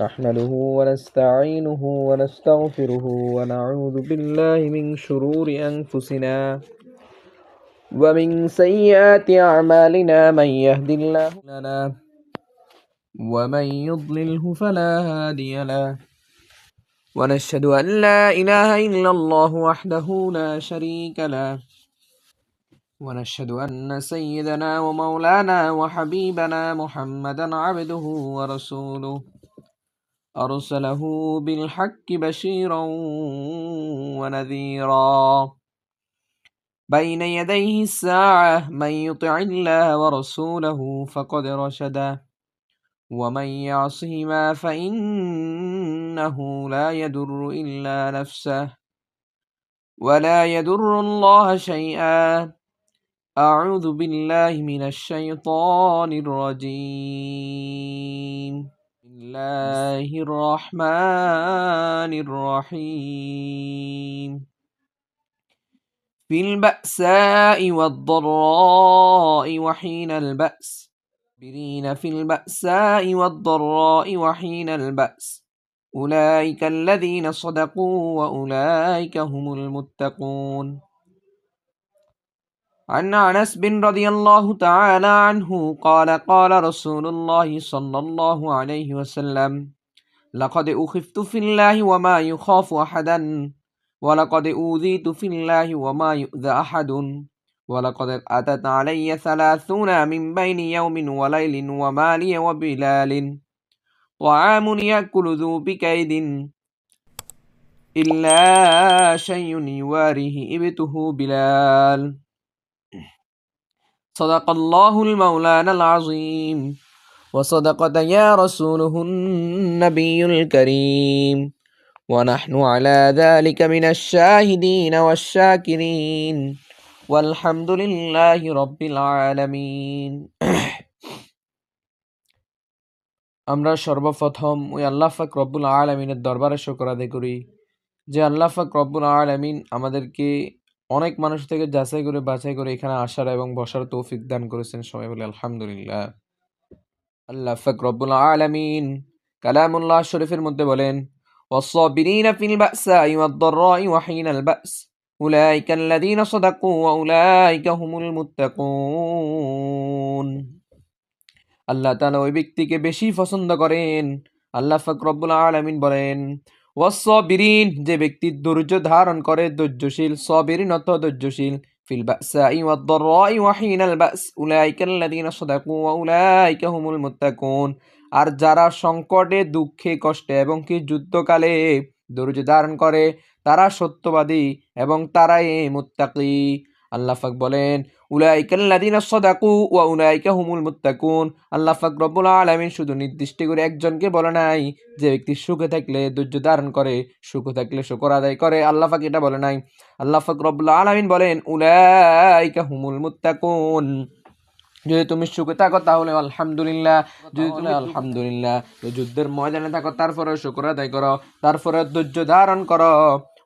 نحمده ونستعينه ونستغفره ونعوذ بالله من شرور أنفسنا ومن سيئات أعمالنا من يهد الله لنا ومن يضلله فلا هادي له ونشهد أن لا إله إلا الله وحده لا شريك له ونشهد أن سيدنا ومولانا وحبيبنا محمدا عبده ورسوله أرسله بالحق بشيرا ونذيرا بين يديه الساعة من يطع الله ورسوله فقد رشد ومن يعصهما فإنه لا يضر إلا نفسه ولا يضر الله شيئا أعوذ بالله من الشيطان الرجيم بسم الله الرحمن الرحيم في البأساء والضراء وحين البأس في البأساء والضراء وحين البأس أولئك الذين صدقوا وأولئك هم المتقون عن أنس بن رضي الله تعالى عنه قال قال رسول الله صلى الله عليه وسلم لقد أخفت في الله وما يخاف أحدا ولقد أوذيت في الله وما يؤذى أحد ولقد أتت علي 30 من بين يوم وليل وما لي وبلال طعام يأكل ذو بكيد إلا شيء يواريه إبته بلال صدق الله المولانا العظيم وصدقت يا رسوله النبي الكريم ونحن على ذلك من الشاهدين والشاكرين والحمد لله رب العالمين আমরা সর্বপ্রথম ওই আল্লাহ পাক রব্বুল আলামিনের দরবারে শুকর আদায় করি যে আল্লাহ পাক রব্বুল আলামিন আমাদেরকে অনেক মানুষ থেকে যাচাই করে বাছাই করে এখানে আসার এবং বসার তৌফিক দান করেছেন। সবাই বলে আলহামদুলিল্লাহ। আল্লাহ পাক রব্বুল আলামিন কালামুল্লাহ শরীফের মধ্যে বলেন ওয়াস-সাবিরিনা ফিল বা'সাই ওয়াদ-দাররাই ওয়া হিনাল বা's উলাইকা আল্লাযীনা সাদাকু ওয়া উলাইকা হুমুল মুত্তাকুন। আল্লাহ তাআলা ওই ব্যক্তিকে বেশি পছন্দ করেন। আল্লাহ পাক রব্বুল আলামিন বলেন ওয়াস-সাবিরিন, যে ব্যক্তি ধৈর্য ধারণ করে, ধৈর্যশীল। সাবিরিন অর্থ ধৈর্যশীল। ফিল বা'সাই ওয়াদ-দাররাই ওয়া হিনাল বা's উলাইকা আল্লাযীনা সাদাকু ওয়া উলাইকা হুমুল মুত্তাকুন। আর যারা সংকটে, দুঃখে, কষ্টে এবং কি যুদ্ধকালে ধৈর্য ধারণ করে তারা সত্যবাদী এবং তারাই মুত্তাকি। আল্লাহ পাক বলেন উলাইকা আল্লাযীনা সাদাকু ওয়া উলাইকা হুমুল মুত্তাকুন। আল্লাহ পাক রব্বুল আলামিন শুধু নির্দিষ্ট করে একজনকে বলে নাই যে ব্যক্তি সুখে থাকলে ধৈর্য ধারণ করে, সুখে থাকলে শুকর আদায় করে। আল্লাহ পাক এটা বলে নাই। আল্লাহ পাক রব্বুল আলামিন বলেন উলাইকা হুমুল মুত্তাকুন। যদি তুমি সুখে থাকো তাহলে আলহামদুলিল্লাহ, যদি তুমি আলহামদুলিল্লাহ যুদ্ধের ময়দানে থাকো তারপরে শুকর আদায় করো, তারপরে ধৈর্য ধারণ করো।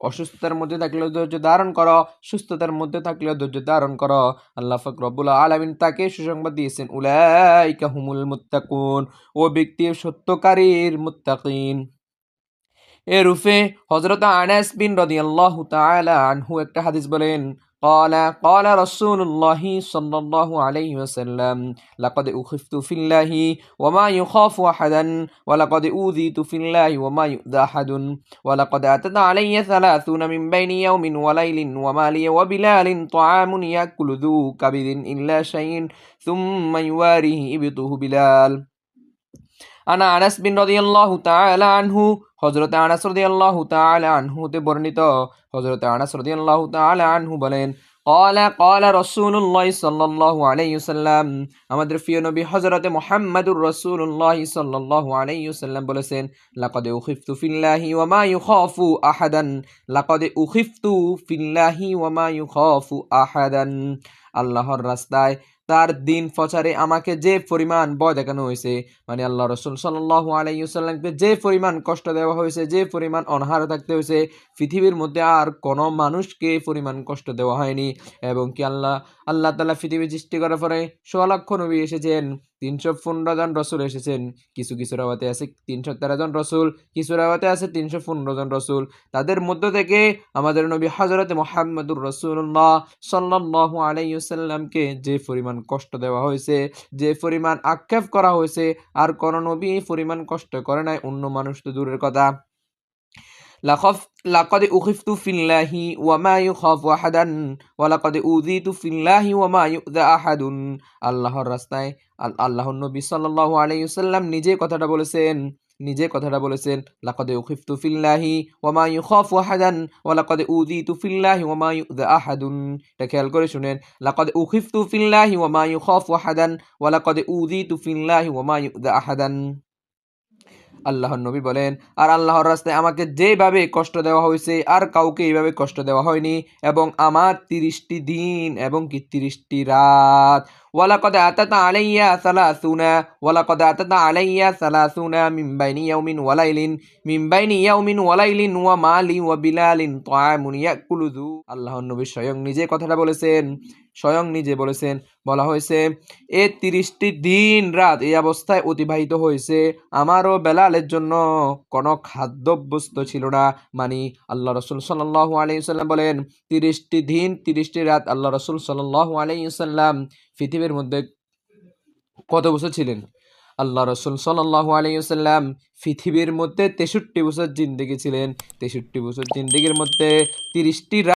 অসুস্থতার মধ্যে থাকলেও ধৈর্য ধারণ করো, সুস্থতার মধ্যে থাকলেও ধৈর্য ধারণ করো। আল্লাহ পাক রব্বুল আলামিন তাকে সুসংবাদ দিয়েছেন উলাইকা হুমুল মুত্তাকুন, ও ব্যক্তি সত্যকারীর মুত্তাকিন। এরূপে হযরত আনাস বিন রাদিয়াল্লাহু তাআলা আনহু একটা হাদিস বলেন قال رسول الله صلى الله عليه وسلم لقد أخفت في الله وما يخاف أحدا ولقد أوذيت في الله وما يؤذى أحد ولقد أتت علي 30 من بين يوم وليل وما لي وبلال طعام يأكل ذو كبد إلا شيء ثم يواريه إبطه بلال। আনা আনাস বিন রাদিয়াল্লাহু তাআলা আনহু, হযরত আনাস রাদিয়াল্লাহু তাআলা আনহু তে বর্ণিত, হযরত আনাস রাদিয়াল্লাহু তাআলা আনহু বলেন قال رسول الله সাল্লাল্লাহু আলাইহি ওয়াসাল্লাম, আমাদের প্রিয় নবী হযরত মুহাম্মদুর রাসূলুল্লাহ সাল্লাল্লাহু আলাইহি ওয়াসাল্লাম বলেছেন লাকাদ উখিফতু ফিল্লাহি ওয়া মা ইউখাফু আহাদান, লাকাদ উখিফতু ফিল্লাহি ওয়া মা ইউখাফু আহাদান। আল্লাহর রাস্তায় তার দিন প্রচারে আমাকে যে পরিমাণ ভয় দেখানো হয়েছে, মানে আল্লাহ রাসূল সাল্লাল্লাহু আলাইহি ওয়াসাল্লামকে যে পরিমাণ কষ্ট দেওয়া হয়েছে, যে পরিমাণ অনাহারে থাকতে হয়েছে, পৃথিবীর মধ্যে আর কোনো মানুষকে পরিমাণ কষ্ট দেওয়া হয়নি। এবং কি আল্লাহ তাআলা পৃথিবী সৃষ্টি করার পরে 16 লক্ষ নবী এসেছেন, 315 জন রসুল এসেছেন। কিছু কিছু রাওয়াতে আছে 313 জন রসুল, কিছু রাওয়াতে আছে 315 জন রসুল। তাদের মধ্য থেকে আমাদের নবী হযরত মুহাম্মদুর রাসূলুল্লাহ সাল্লাল্লাহু আলাইহি ওয়াসাল্লামকে যে পরিমাণ কষ্ট দেওয়া হয়েছে, যে পরিমাণ আক্ষেপ করা হয়েছে, আর কোন নবী এই পরিমাণ কষ্ট করে নাই, অন্য মানুষ তো দূরের কথা। লাকাদ উখিফতু ফিল্লাহি ওয়া মা ইউখাফু আহাদান ওয়া লাকাদ উযিতু ফিল্লাহি ওয়া মা ইউযা আহাদুন। আল্লাহর রাস্তায় আল্লাহর নবী সাল্লাল্লাহু আলাইহি ওয়াসাল্লাম নিজে কথাটা বলেছেন, লাকাদ উখিফতু ফিল্লাহি ওয়া মা ইউখাফু আহাদান ওয়া লাকাদ উযিতু ফিল্লাহি ওয়া মা ইউযা আহাদুন। এটা খেয়াল করে শুনেন, লাকাদ উখিফতু ফিল্লাহি ওয়া মা ইউখাফু আহাদান ওয়া লাকাদ উযিতু ফিল্লাহি ওয়া মা ইউযা আহাদান। আল্লাহর নবী বলেন, আর আল্লাহর রাস্তায় আমাকে যেভাবে কষ্ট দেওয়া হয়েছে আর কাউকে এইভাবে কষ্ট দেওয়া হয়নি, এবং আমার 30টি দিন এবং কি 30টি রাত। ওয়ালাকাদ আতাতা আলাইয়া সালাসুনা ওয়ালাকাদ আতাতা আলাইয়া সালাসুনা মিন বাইনি ইয়াউমিন ওয়ালাইলিন ওয়া মালি ওয়া বিলালিন তাআমুন ইয়াকুলু যু। আল্লাহর নবী স্বয়ং নিজে কথাটা বলেছেন, বলা হয়েছে এ 30টি দিন রাত এই অবস্থায় অতিবাহিত হয়েছে, আমারও বেলালের জন্য কোনো খাদ্যবস্তু ছিল না। মানে আল্লাহ রাসূল সাল্লাল্লাহু আলাইহি ওয়াসাল্লাম বলেন 30টি দিন 30টি রাত আল্লাহ রাসূল সাল্লাল্লাহু আলাইহি ওয়াসাল্লাম পৃথিবীর মধ্যে কত বছর ছিলেন? আল্লাহ রাসূল সাল্লাল্লাহু আলাইহি ওয়াসাল্লাম পৃথিবীর মধ্যে 63 বছর জিন্দেগি ছিলেন। 63 বছর জিন্দেগির মধ্যে 30টি